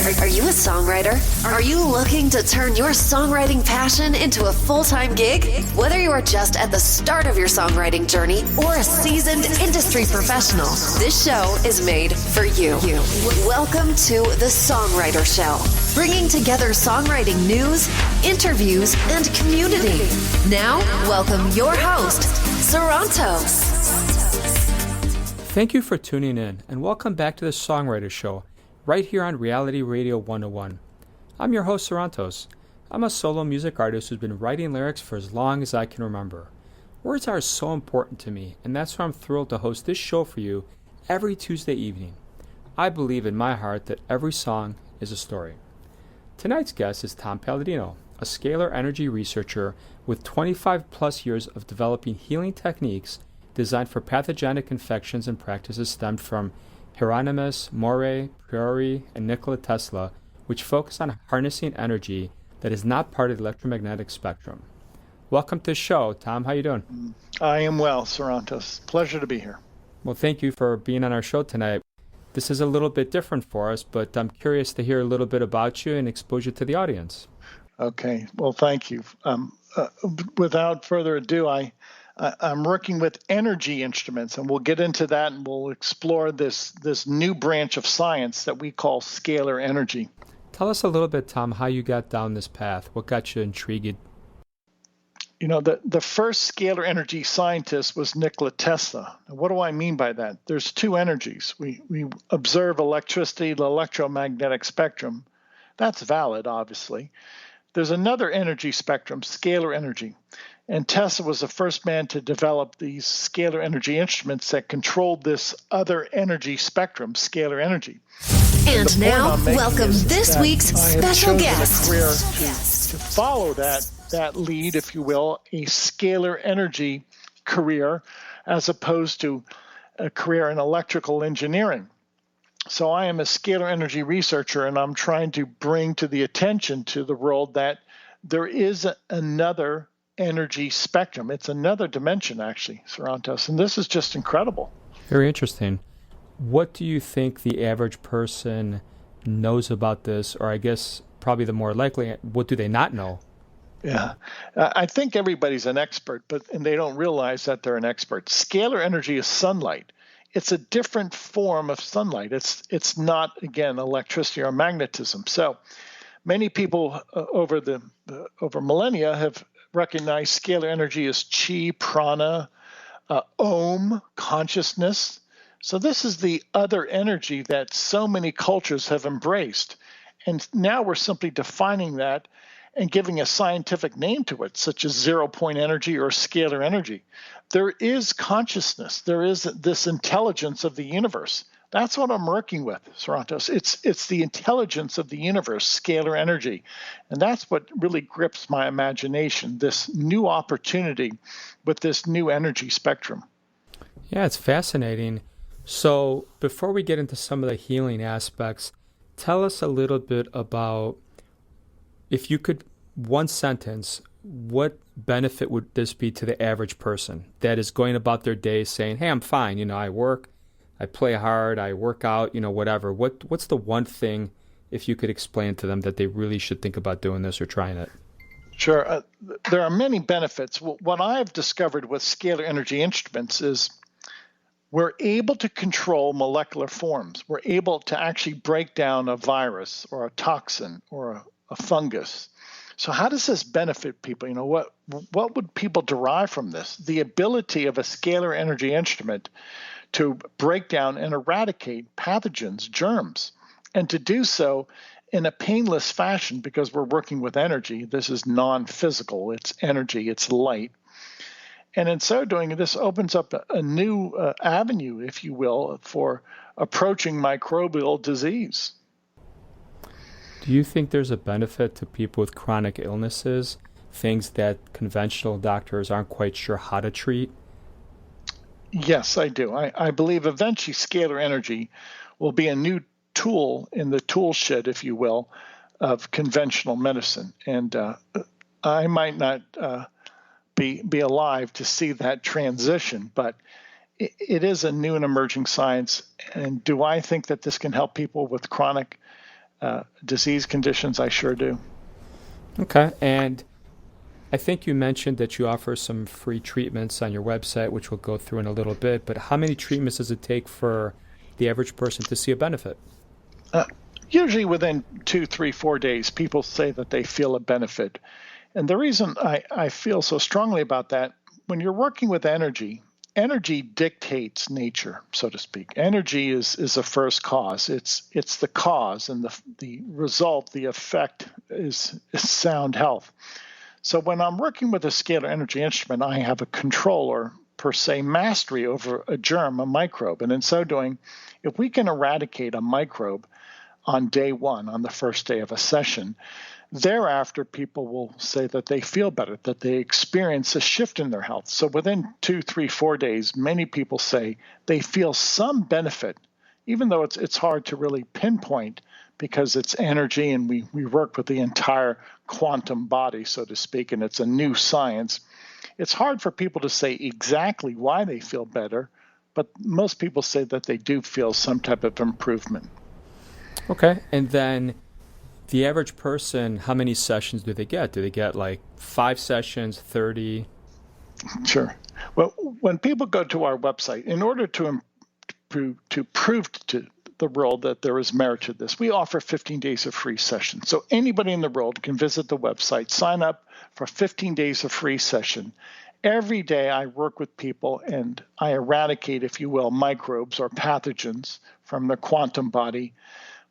Are you a songwriter? Are you looking to turn your songwriting passion into a full-time gig? Whether you are just at the start of your songwriting journey or a seasoned industry professional, this show is made for you. Welcome to the Songwriter Show, bringing together songwriting news, interviews, and community. Now, welcome your host, Sarantos. Thank you for tuning in, and welcome back to the Songwriter Show, right here on Reality Radio 101. I'm your host, Sarantos. I'm a solo music artist who's been writing lyrics for as long as I can remember. Words are so important to me, and that's why I'm thrilled to host this show for you every Tuesday evening. I believe in my heart that every song is a story. Tonight's guest is Tom Paladino, a scalar energy researcher with 25 plus years of developing healing techniques designed for pathogenic infections and practices stemmed from Hieronymus, More, Priori, and Nikola Tesla, which focus on harnessing energy that is not part of the electromagnetic spectrum. Welcome to the show, Tom. How you doing? I am well, Sarantos. Pleasure to be here. Well, thank you for being on our show tonight. This is a little bit different for us, but I'm curious to hear a little bit about you and expose you to the audience. Okay. Well, thank you. Without further ado, I'm working with energy instruments, and we'll get into that, and we'll explore this new branch of science that we call scalar energy. Tell us a little bit, Tom, how you got down this path. What got you intrigued? You know, the first scalar energy scientist was Nikola Tesla. Now, what do I mean by that? There's two energies. We observe electricity, the electromagnetic spectrum. That's valid, obviously. There's another energy spectrum, scalar energy. And Tesla was the first man to develop these scalar energy instruments that controlled this other energy spectrum, scalar energy. And now, welcome this week's special guest. I have chosen a career to follow that lead, if you will, a scalar energy career, as opposed to a career in electrical engineering. So I am a scalar energy researcher, and I'm trying to bring to the attention to the world that there is another energy spectrum. It's another dimension, actually, Sarantos, and this is just incredible. Very interesting. What do you think the average person knows about this, or I guess probably the more likely, what do they not know? Yeah, I think everybody's an expert, and they don't realize that they're an expert. Scalar energy is sunlight. It's a different form of sunlight. It's not, again, electricity or magnetism. So many people over millennia have recognized scalar energy as chi, prana, om, consciousness. So this is the other energy that so many cultures have embraced. And now we're simply defining that and giving a scientific name to it, such as zero-point energy or scalar energy. There is consciousness. There is this intelligence of the universe. That's what I'm working with, Sarantos. It's the intelligence of the universe, scalar energy. And that's what really grips my imagination, this new opportunity with this new energy spectrum. Yeah, it's fascinating. So before we get into some of the healing aspects, tell us a little bit about, if you could, one sentence, what benefit would this be to the average person that is going about their day saying, hey, I'm fine, I work, I play hard, I work out, whatever. What's the one thing, if you could explain to them, that they really should think about doing this or trying it? Sure. There are many benefits. What I've discovered with scalar energy instruments is we're able to control molecular forms. We're able to actually break down a virus or a toxin or a fungus. So how does this benefit people? What would people derive from this? The ability of a scalar energy instrument to break down and eradicate pathogens, germs, and to do so in a painless fashion, because we're working with energy. This is non-physical. It's energy. It's light. And in so doing, this opens up a new avenue, if you will, for approaching microbial disease. Do you think there's a benefit to people with chronic illnesses, things that conventional doctors aren't quite sure how to treat? Yes, I do. I believe eventually scalar energy will be a new tool in the tool shed, if you will, of conventional medicine. And I might not be alive to see that transition, but it is a new and emerging science. And do I think that this can help people with chronic disease conditions, I sure do. Okay. And I think you mentioned that you offer some free treatments on your website, which we'll go through in a little bit. But how many treatments does it take for the average person to see a benefit? Usually within 2, 3, 4 days, people say that they feel a benefit. And the reason I feel so strongly about that, when you're working with energy dictates nature, so to speak. Energy is a first cause. It's the cause, and the result, the effect is sound health. So when I'm working with a scalar energy instrument, I have a control or per se mastery over a germ, a microbe. And in so doing, if we can eradicate a microbe on day one, on the first day of a session, thereafter people will say that they feel better, that they experience a shift in their health. So within 2, 3, 4 days, many people say they feel some benefit, even though it's hard to really pinpoint because it's energy and we work with the entire quantum body, so to speak, and it's a new science. It's hard for people to say exactly why they feel better, but most people say that they do feel some type of improvement. Okay. And then the average person, how many sessions do they get? Do they get like 5 sessions, 30? Sure. Well, when people go to our website, in order to prove to the world that there is merit to this, we offer 15 days of free sessions. So anybody in the world can visit the website, sign up for 15 days of free session. Every day I work with people and I eradicate, if you will, microbes or pathogens from the quantum body.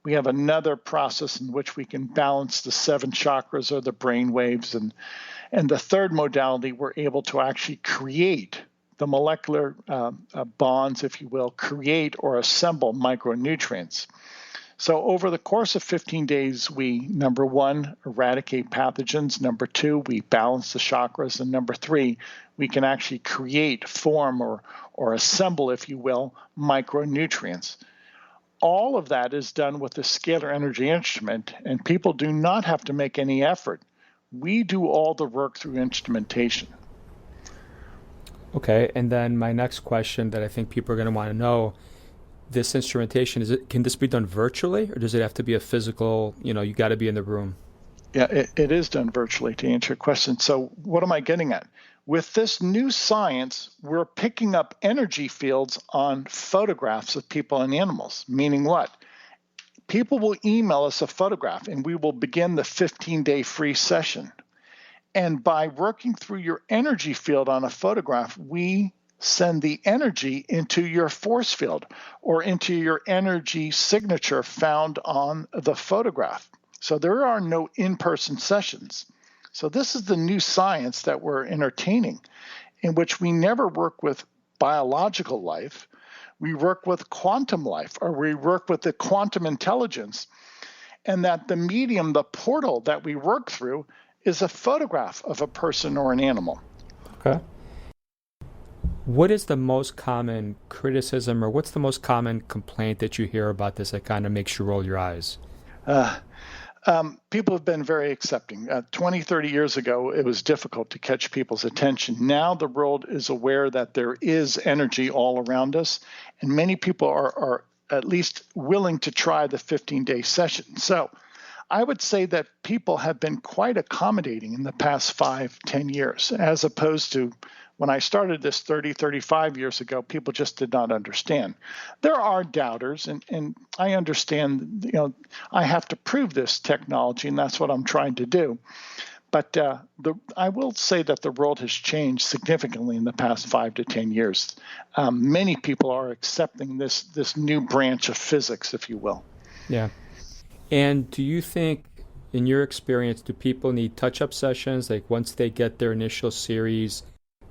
We have another process in which we can balance the 7 chakras or the brain waves. And the third modality, we're able to actually create the molecular bonds, if you will, create or assemble micronutrients. So over the course of 15 days, we, number 1, eradicate pathogens. Number 2, we balance the chakras. And number 3, we can actually create, form, or assemble, if you will, micronutrients. All of that is done with the scalar energy instrument, and people do not have to make any effort. We do all the work through instrumentation. Okay. And then my next question that I think people are going to want to know, this instrumentation, can this be done virtually, or does it have to be a physical, you got to be in the room? Yeah, it is done virtually, to answer your question. So what am I getting at? With this new science, we're picking up energy fields on photographs of people and animals, meaning what? People will email us a photograph and we will begin the 15-day free session. And by working through your energy field on a photograph, we send the energy into your force field or into your energy signature found on the photograph. So there are no in-person sessions. So this is the new science that we're entertaining, in which we never work with biological life. We work with quantum life, or we work with the quantum intelligence, and that the medium, the portal that we work through, is a photograph of a person or an animal. Okay. What is the most common criticism, or what's the most common complaint that you hear about this that kind of makes you roll your eyes? People have been very accepting. 20, 30 years ago, it was difficult to catch people's attention. Now the world is aware that there is energy all around us, and many people are at least willing to try the 15-day session. So I would say that people have been quite accommodating in the past 5, 10 years, as opposed to when I started this 30, 35 years ago, people just did not understand. There are doubters, and I understand, I have to prove this technology, and that's what I'm trying to do. But I will say that the world has changed significantly in the past 5 to 10 years. Many people are accepting this new branch of physics, if you will. Yeah. And do you think, in your experience, do people need touch-up sessions? Like once they get their initial series,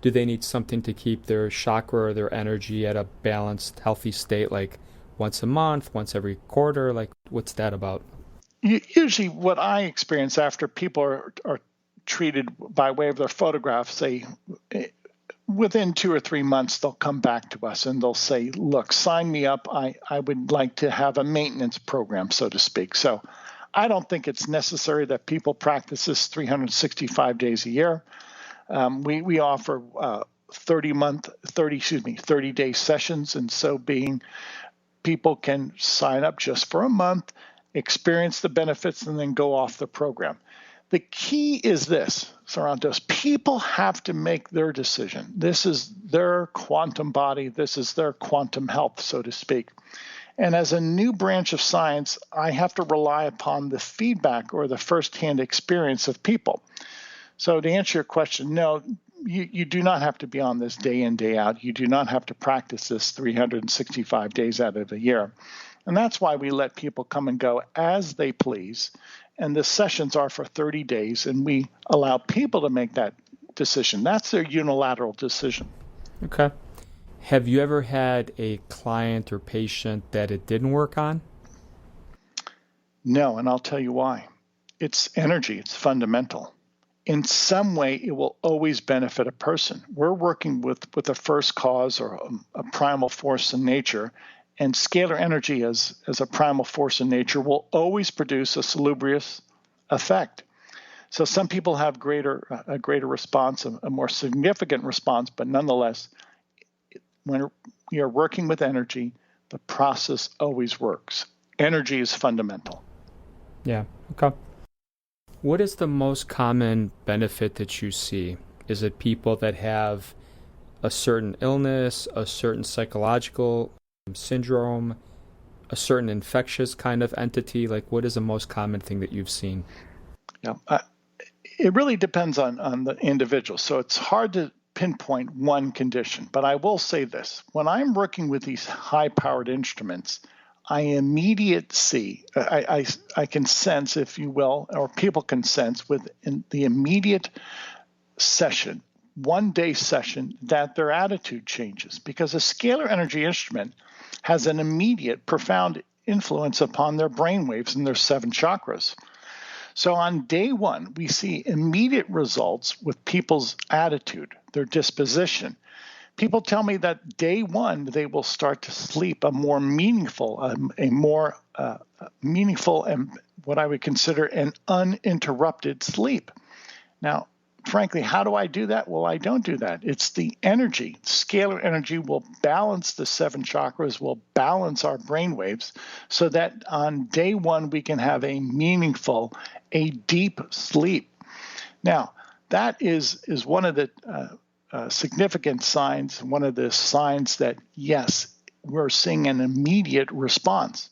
do they need something to keep their chakra or their energy at a balanced, healthy state, like once a month, once every quarter? Like, what's that about? Usually what I experience after people are treated by way of their photographs, within 2 or 3 months, they'll come back to us and they'll say, look, sign me up. I would like to have a maintenance program, so to speak. So I don't think it's necessary that people practice this 365 days a year. We offer 30-day sessions, and so being people can sign up just for a month experience the benefits, and then go off the program. The key is this, Sarantos. People have to make their decision. This is their quantum body. This is their quantum health, so to speak. And as a new branch of science, I have to rely upon the feedback or the firsthand experience of people. So to answer your question, no, you do not have to be on this day in, day out. You do not have to practice this 365 days out of the year. And that's why we let people come and go as they please. And the sessions are for 30 days, and we allow people to make that decision. That's their unilateral decision. Okay. Have you ever had a client or patient that it didn't work on? No, and I'll tell you why. It's energy. It's fundamental. In some way, it will always benefit a person. We're working with a first cause or a primal force in nature, and scalar energy as a primal force in nature will always produce a salubrious effect. So some people have a greater response, a more significant response, but nonetheless, when we are working with energy, the process always works. Energy is fundamental. Yeah, okay. What is the most common benefit that you see? Is it people that have a certain illness, a certain psychological syndrome, a certain infectious kind of entity? Like, what is the most common thing that you've seen? Yeah, it really depends on the individual. So it's hard to pinpoint one condition. But I will say this. When I'm working with these high-powered instruments, I can sense, if you will, or people can sense within the immediate session, one-day session, that their attitude changes. Because a scalar energy instrument has an immediate, profound influence upon their brainwaves and their 7 chakras. So on day one, we see immediate results with people's attitude, their disposition. People tell me that day one, they will start to sleep a more meaningful and what I would consider an uninterrupted sleep. Now, frankly, how do I do that? Well, I don't do that. It's the energy. Scalar energy will balance the 7 chakras, will balance our brainwaves so that on day one, we can have a meaningful, a deep sleep. Now, that is one of the significant signs, one of the signs that, yes, we're seeing an immediate response.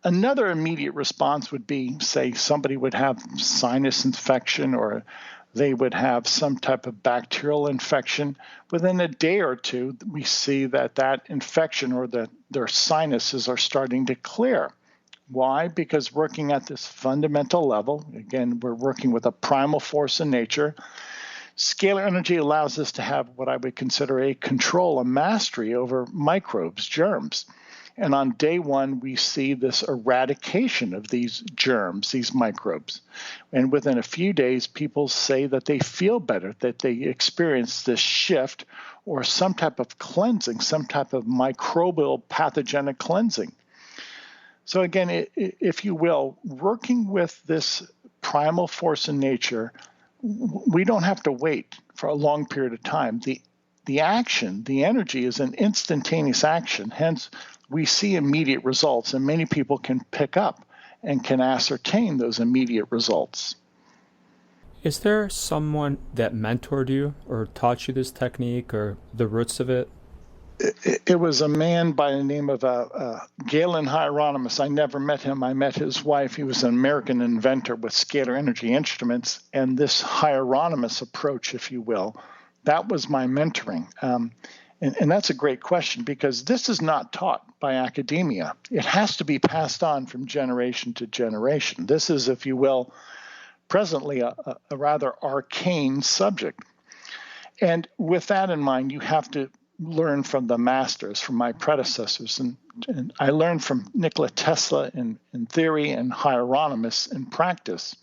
Another immediate response would be, say, somebody would have sinus infection or they would have some type of bacterial infection. Within a day or two, we see that infection or their sinuses are starting to clear. Why? Because working at this fundamental level, again, we're working with a primal force in nature. Scalar energy allows us to have what I would consider a control, a mastery over microbes, germs. And on day one, we see this eradication of these germs, these microbes. And within a few days, people say that they feel better, that they experience this shift or some type of cleansing, some type of microbial pathogenic cleansing. So again, if you will, working with this primal force in nature, we don't have to wait for a long period of time. The action, the energy is an instantaneous action. Hence, we see immediate results, and many people can pick up and can ascertain those immediate results. Is there someone that mentored you or taught you this technique or the roots of it? It was a man by the name of Galen Hieronymus. I never met him. I met his wife. He was an American inventor with scalar energy instruments. And this Hieronymus approach, if you will, that was my mentoring. And that's a great question because this is not taught by academia. It has to be passed on from generation to generation. This is, if you will, presently a rather arcane subject. And with that in mind, you have to learn from the masters, from my predecessors. And I learned from Nikola Tesla in theory and Hieronymus in practice.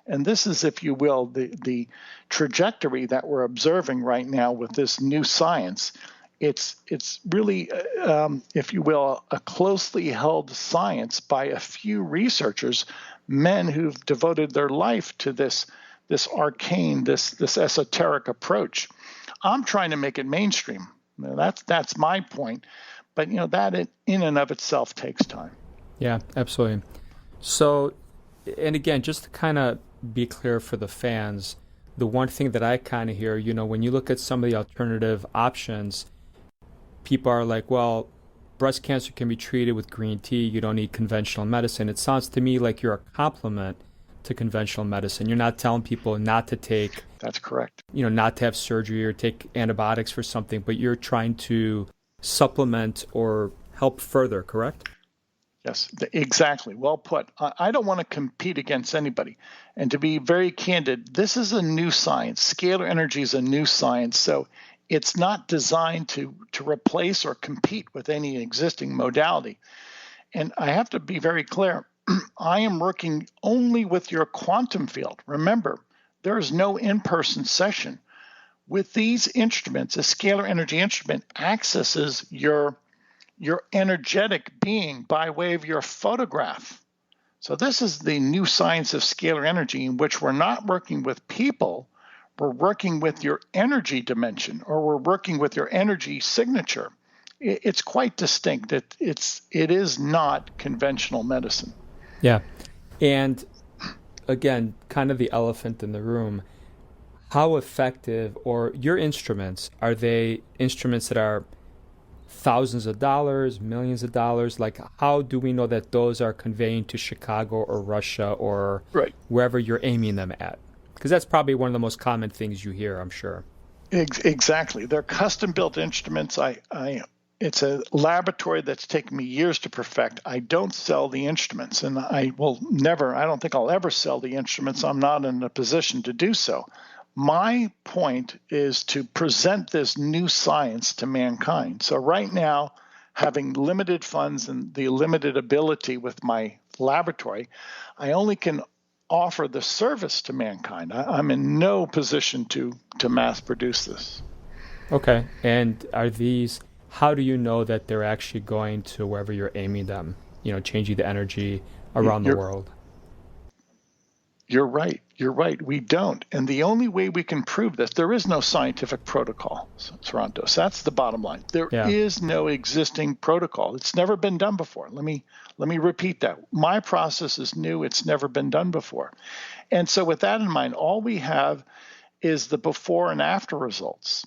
And this is, if you will, the trajectory that we're observing right now with this new science. It's really, if you will, a closely held science by a few researchers, men who've devoted their life to this arcane, this esoteric approach. I'm trying to make it mainstream. That's my point. But, that in and of itself takes time. Yeah, absolutely. So, and again, just to kind of be clear for the fans, the one thing that I kind of hear, when you look at some of the alternative options, people are like, well, breast cancer can be treated with green tea. You don't need conventional medicine. It sounds to me like you're a complement to conventional medicine. You're not telling people not to take. That's correct. Not to have surgery or take antibiotics for something, but you're trying to supplement or help further, correct? Yes, exactly. Well put. I don't want to compete against anybody. And to be very candid, this is a new science. Scalar energy is a new science. So it's not designed to replace or compete with any existing modality. And I have to be very clear. I am working only with your quantum field. Remember, there is no in-person session. With these instruments, a scalar energy instrument accesses your energetic being by way of your photograph. So this is the new science of scalar energy, in which we're not working with people, we're working with your energy dimension, or we're working with your energy signature. It's quite distinct. It is not conventional medicine. Yeah. And again, kind of the elephant in the room, how effective, or your instruments, are they instruments that are thousands of dollars, millions of dollars? Like, how do we know that those are conveying to Chicago or Russia or wherever you're aiming them at? Because that's probably one of the most common things you hear, I'm sure. Exactly. They're custom-built instruments. It's a laboratory that's taken me years to perfect. I don't sell the instruments, and I don't think I'll ever sell the instruments. I'm not in a position to do so. My point is to present this new science to mankind. So right now, having limited funds and the limited ability with my laboratory, I only can offer the service to mankind. I'm in no position to mass produce this. Okay. And how do you know that they're actually going to wherever you're aiming them, changing the energy around the world? You're right. We don't. And the only way we can prove this, there is no scientific protocol, Sarantos. That's the bottom line. There is no existing protocol. It's never been done before. Let me repeat that. My process is new. It's never been done before. And so with that in mind, all we have is the before and after results.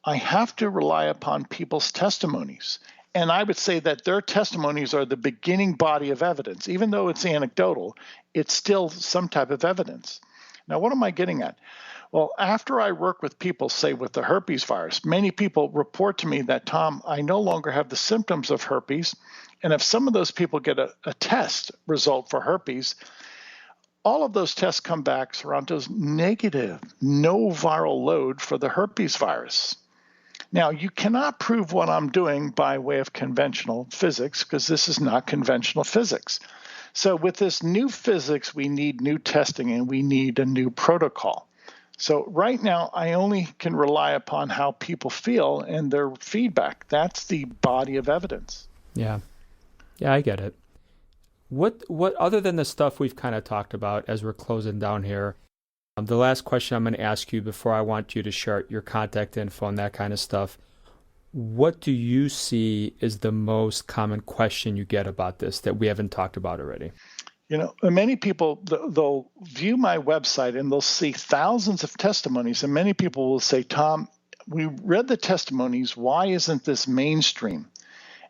I have to rely upon people's testimonies. And I would say that their testimonies are the beginning body of evidence. Even though it's anecdotal, it's still some type of evidence. Now, what am I getting at? Well, after I work with people, say with the herpes virus, many people report to me that, Tom, I no longer have the symptoms of herpes. And if some of those people get a test result for herpes, all of those tests come back, Sarantos, negative, no viral load for the herpes virus. Now, you cannot prove what I'm doing by way of conventional physics, because this is not conventional physics. So with this new physics, we need new testing and we need a new protocol. So right now, I only can rely upon how people feel and their feedback. That's the body of evidence. Yeah, I get it. What other than the stuff we've kind of talked about as we're closing down here, the last question I'm going to ask you before I want you to share your contact info and that kind of stuff, what do you see is the most common question you get about this that we haven't talked about already? Many people, they'll view my website and they'll see thousands of testimonies, and many people will say, Tom, we read the testimonies. Why isn't this mainstream?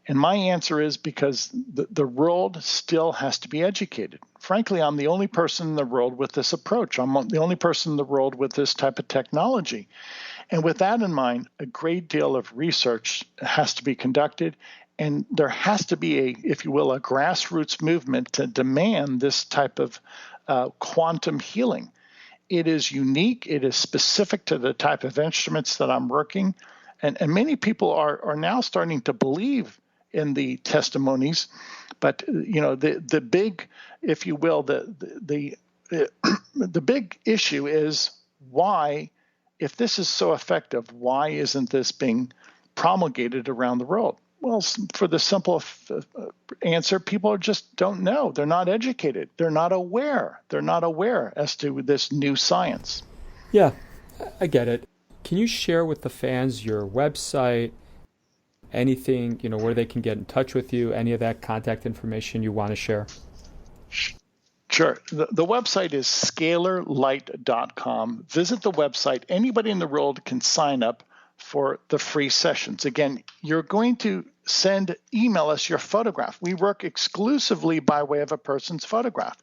And my answer is because the world still has to be educated. Frankly, I'm the only person in the world with this approach. I'm the only person in the world with this type of technology. And with that in mind, a great deal of research has to be conducted, and there has to be a grassroots movement to demand this type of quantum healing. It is unique. It is specific to the type of instruments that I'm working. And many people are now starting to believe in the testimonies, but the big, if you will, the big issue is why, if this is so effective, why isn't this being promulgated around the world? Well, for the simple answer, people just don't know. They're not educated. They're not aware. They're not aware as to this new science. Yeah, I get it. Can you share with the fans your website, anything, where they can get in touch with you, any of that contact information you want to share? Sure. The website is scalarlight.com. Visit the website. Anybody in the world can sign up for the free sessions. Again, you're going to email us your photograph. We work exclusively by way of a person's photograph.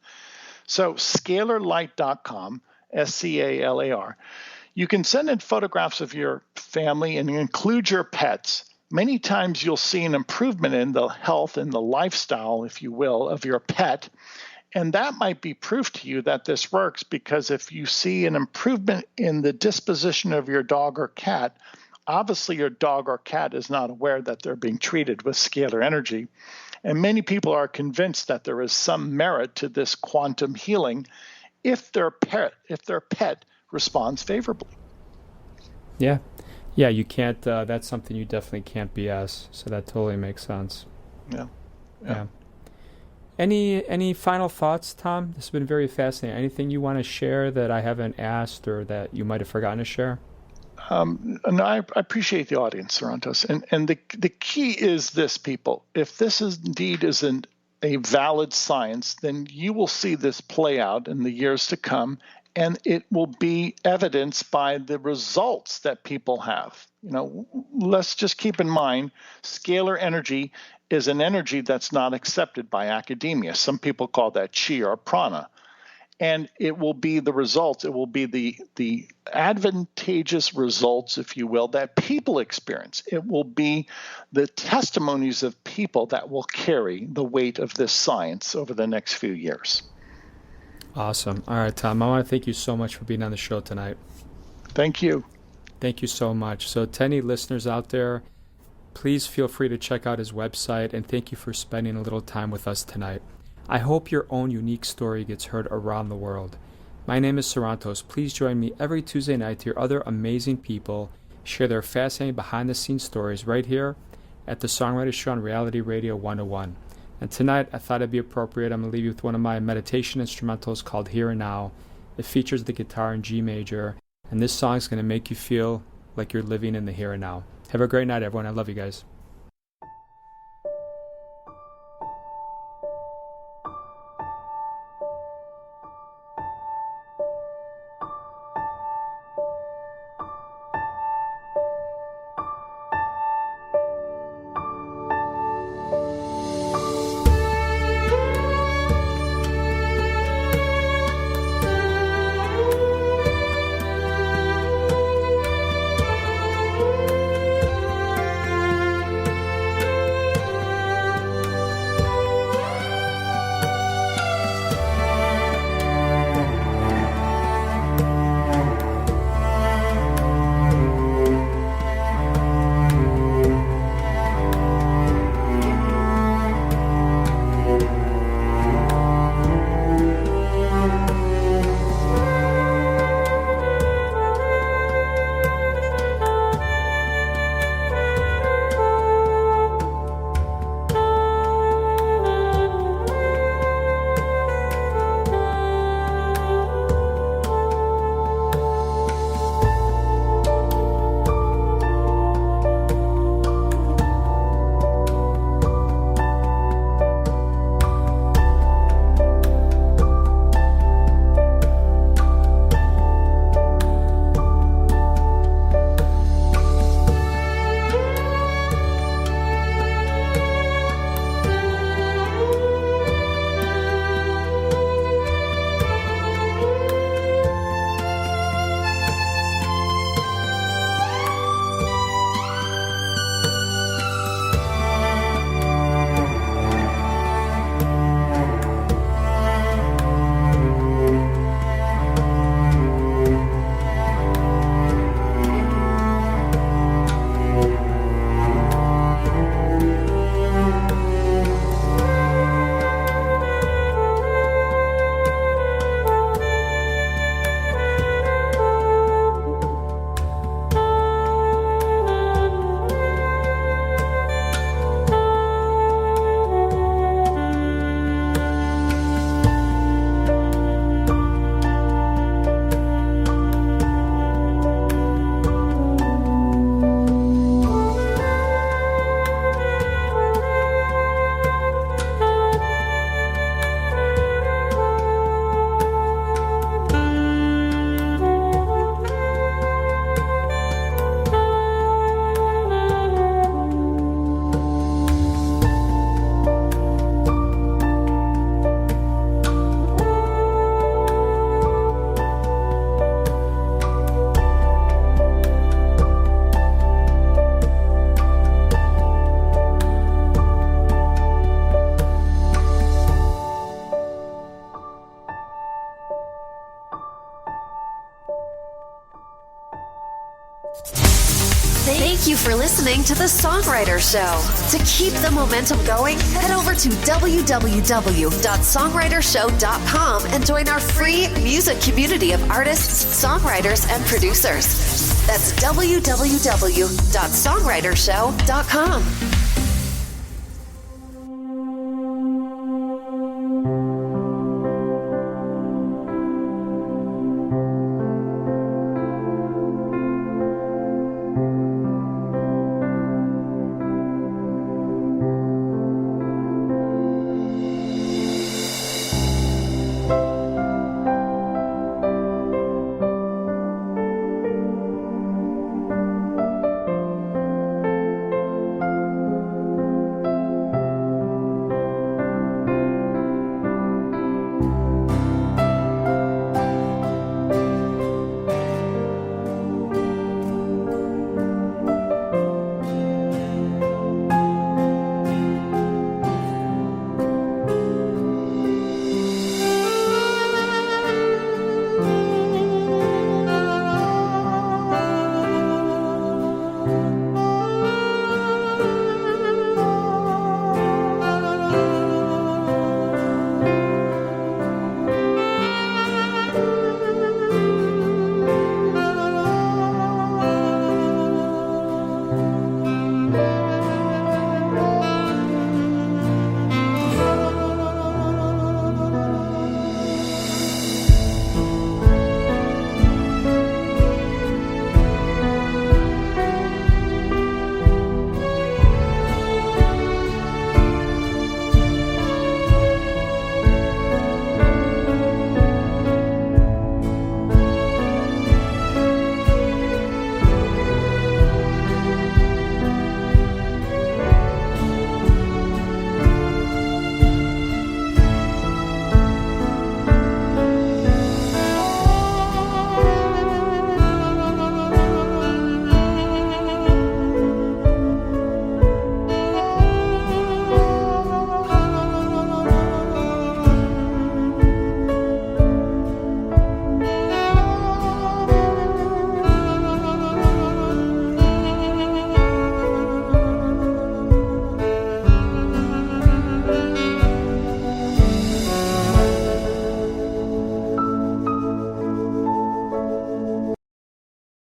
So scalarlight.com, SCALAR. You can send in photographs of your family and include your pets. Many times you'll see an improvement in the health and the lifestyle, if you will, of your pet. And that might be proof to you that this works, because if you see an improvement in the disposition of your dog or cat, obviously your dog or cat is not aware that they're being treated with scalar energy. And many people are convinced that there is some merit to this quantum healing if their pet responds favorably. Yeah. Yeah, you can't, that's something you definitely can't BS. So that totally makes sense. Yeah. Any final thoughts, Tom? This has been very fascinating. Anything you want to share that I haven't asked or that you might have forgotten to share? No, I appreciate the audience, Sarantos. And the key is this, people. If this isn't a valid science, then you will see this play out in the years to come, and it will be evidenced by the results that people have. Let's just keep in mind, scalar energy is an energy that's not accepted by academia. Some people call that chi or prana. And it will be the results, it will be the advantageous results, if you will, that people experience. It will be the testimonies of people that will carry the weight of this science over the next few years. Awesome. All right, Tom, I want to thank you so much for being on the show tonight. Thank you. Thank you so much. So to any listeners out there, please feel free to check out his website, and thank you for spending a little time with us tonight. I hope your own unique story gets heard around the world. My name is Sarantos. Please join me every Tuesday night to hear other amazing people share their fascinating behind-the-scenes stories right here at the Songwriter Show on Reality Radio 101. And tonight, I thought it'd be appropriate. I'm going to leave you with one of my meditation instrumentals called Here and Now. It features the guitar in G major, and this song is going to make you feel like you're living in the here and now. Have a great night, everyone. I love you guys. Thank you for listening to The Songwriter Show. To keep the momentum going, head over to www.songwritershow.com and join our free music community of artists, songwriters, and producers. That's www.songwritershow.com.